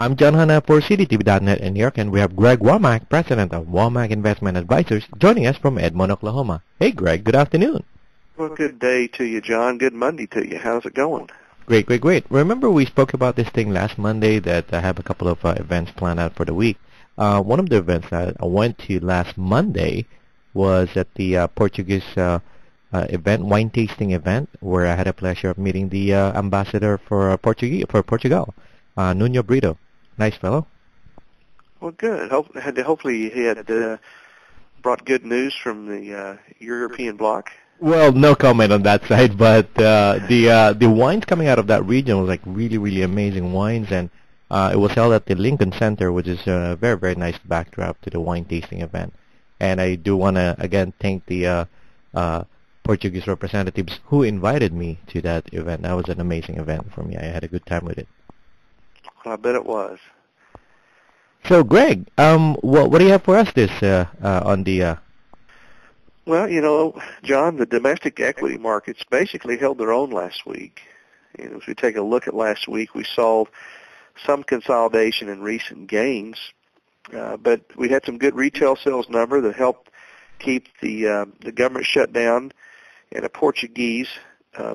I'm John Hanna for CDTV.net in New York, and we have Greg Womack, President of Womack Investment Advisors, joining us from Edmond, Oklahoma. Hey, Greg, good afternoon. Well, good day to you, John. Good Monday to you. How's it going? Great, great, great. Remember we spoke about this thing last Monday that I have a couple of events planned out for the week. One of the events that I went to last Monday was at the Portuguese event, wine tasting event, where I had the pleasure of meeting the ambassador for Portugal, Nuno Brito. Nice fellow. Well, good. Hopefully he had brought good news from the European bloc. Well, no comment on that side, but the wines coming out of that region was like really, really amazing wines, and it was held at the Lincoln Center, which is a very, very nice backdrop to the wine tasting event. And I do want to again thank the Portuguese representatives who invited me to that event. That was an amazing event for me. I had a good time with it. Well, I bet it was. So, Greg, what do you have for us this on the? Well, John, the domestic equity markets basically held their own last week. And as we take a look at last week, we saw some consolidation and recent gains, but we had some good retail sales number that helped keep the government shutdown and a Portuguese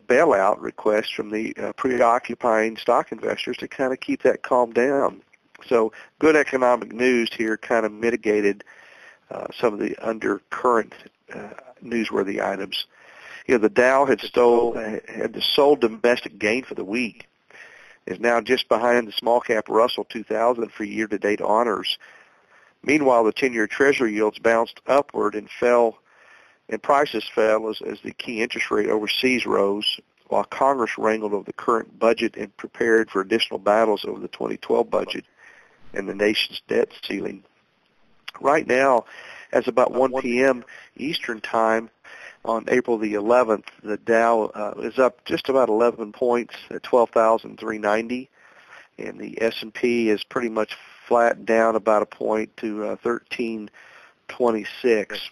bailout request from the preoccupying stock investors to kind of keep that calmed down. So good economic news here kind of mitigated some of the undercurrent newsworthy items. The Dow had the sole domestic gain for the week, is now just behind the small cap Russell 2000 for year-to-date honors. Meanwhile, the 10-year Treasury yields bounced upward and prices fell as the key interest rate overseas rose, while Congress wrangled over the current budget and prepared for additional battles over the 2012 budget and the nation's debt ceiling. Right now, as about 1 p.m. Eastern Time on April the 11th, the Dow is up just about 11 points at 12,390, and the S&P is pretty much flat down about a point to 1326.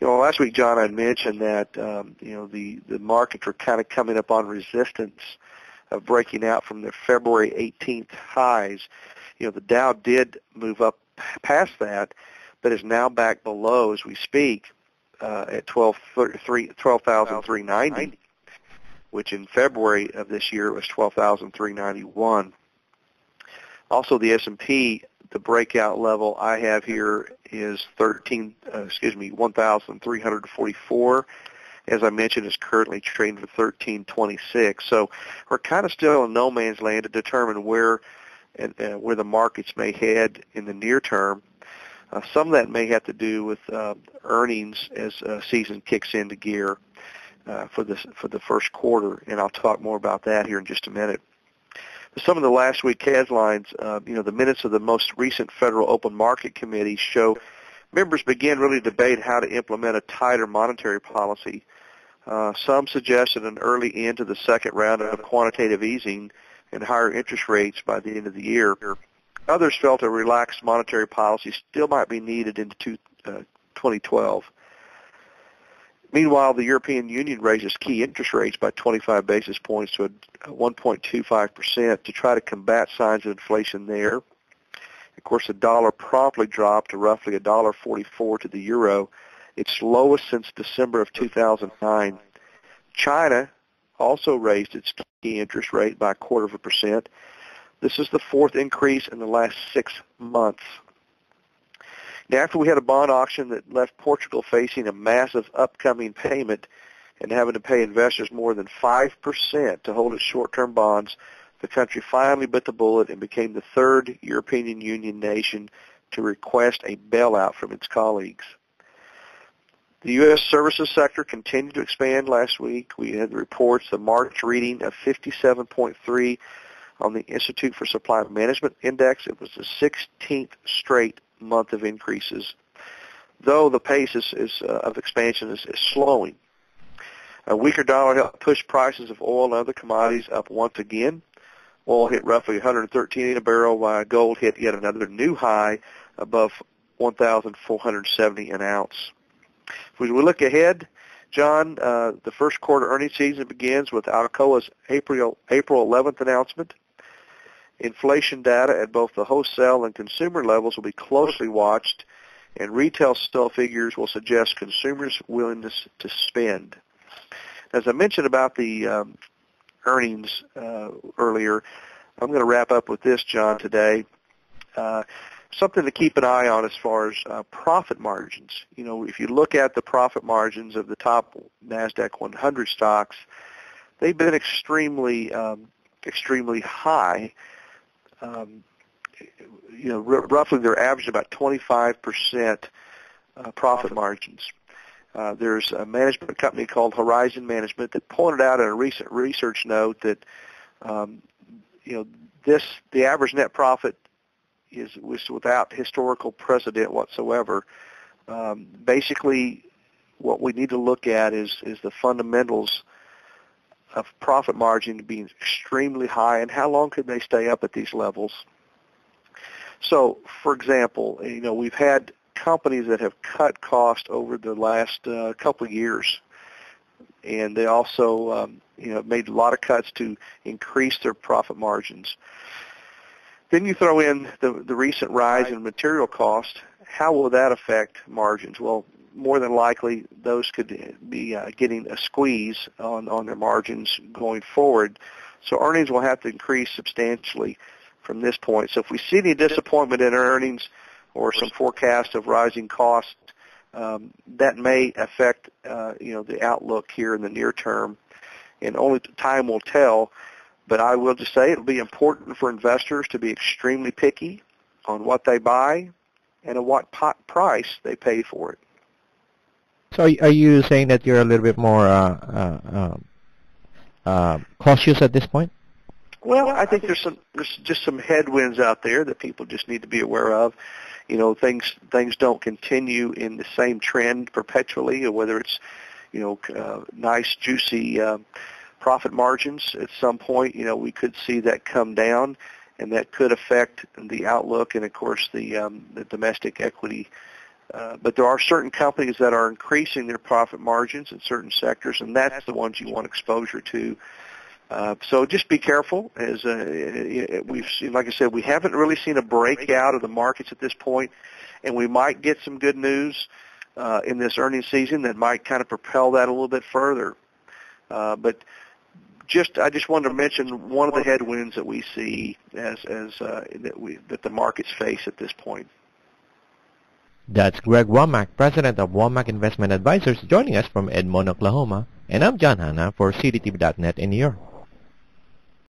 Last week, John, I mentioned that the markets were kind of coming up on resistance of breaking out from their February 18th highs. The Dow did move up past that, but is now back below as we speak at 12,390, which in February of this year was 12,391. Also, the S&P, the breakout level I have here is 1,344. As I mentioned, is currently trading for 1326. So we're kind of still in no man's land to determine where the markets may head in the near term. Some of that may have to do with earnings as season kicks into gear for the first quarter, and I'll talk more about that here in just a minute. Some of the last week headlines, the minutes of the most recent Federal Open Market Committee show members began really to debate how to implement a tighter monetary policy. Some suggested an early end to the second round of quantitative easing and higher interest rates by the end of the year. Others felt a relaxed monetary policy still might be needed into 2012. Meanwhile, the European Union raises key interest rates by 25 basis points to 1.25% to try to combat signs of inflation there. Of course, the dollar promptly dropped to roughly $1.44 to the euro, its lowest since December of 2009. China also raised its key interest rate by 0.25%. This is the fourth increase in the last 6 months. Now, after we had a bond auction that left Portugal facing a massive upcoming payment and having to pay investors more than 5% to hold its short-term bonds, the country finally bit the bullet and became the third European Union nation to request a bailout from its colleagues. The U.S. services sector continued to expand last week. We had reports, the March reading of 57.3 on the Institute for Supply Management Index. It was the 16th straight month of increases, though the pace of expansion is slowing. A weaker dollar helped push prices of oil and other commodities up once again. Oil hit roughly $113 a barrel, while gold hit yet another new high above $1,470 an ounce. If we look ahead, John, the first quarter earnings season begins with Alcoa's April 11th announcement. Inflation data at both the wholesale and consumer levels will be closely watched, and retail sale figures will suggest consumers' willingness to spend. As I mentioned about the earnings earlier, I'm going to wrap up with this, John, today. Something to keep an eye on as far as profit margins. You know, if you look at the profit margins of the top NASDAQ 100 stocks, they've been extremely high. You know, roughly they're averaging about 25% profit margins. There's a management company called Horizon Management that pointed out in a recent research note that you know, the average net profit was without historical precedent whatsoever. Basically, what we need to look at is the fundamentals of profit margin being extremely high, and how long could they stay up at these levels. So, for example, you know, we've had companies that have cut cost over the last couple of years, and they also you know, made a lot of cuts to increase their profit margins. Then you throw in the recent rise in material cost. How will that affect margins? Well, more than likely, those could be getting a squeeze on their margins going forward. So earnings will have to increase substantially from this point. So if we see any disappointment in earnings or some forecast of rising costs, that may affect you know, the outlook here in the near term, and only time will tell. But I will just say it will be important for investors to be extremely picky on what they buy and at what price they pay for it. So are you saying that you're a little bit more cautious at this point? Well, I think there's just some headwinds out there that people just need to be aware of. You know, things don't continue in the same trend perpetually, or whether it's, you know, nice juicy profit margins. At some point, you know, we could see that come down, and that could affect the outlook and, of course, the domestic equity. But there are certain companies that are increasing their profit margins in certain sectors, and that's the ones you want exposure to. So just be careful. As we've seen, like I said, we haven't really seen a breakout of the markets at this point, and we might get some good news in this earnings season that might kind of propel that a little bit further. But I just wanted to mention one of the headwinds that we see that the markets face at this point. That's Greg Womack, President of Womack Investment Advisors, joining us from Edmond, Oklahoma. And I'm John Hanna for CDTV.net in New York.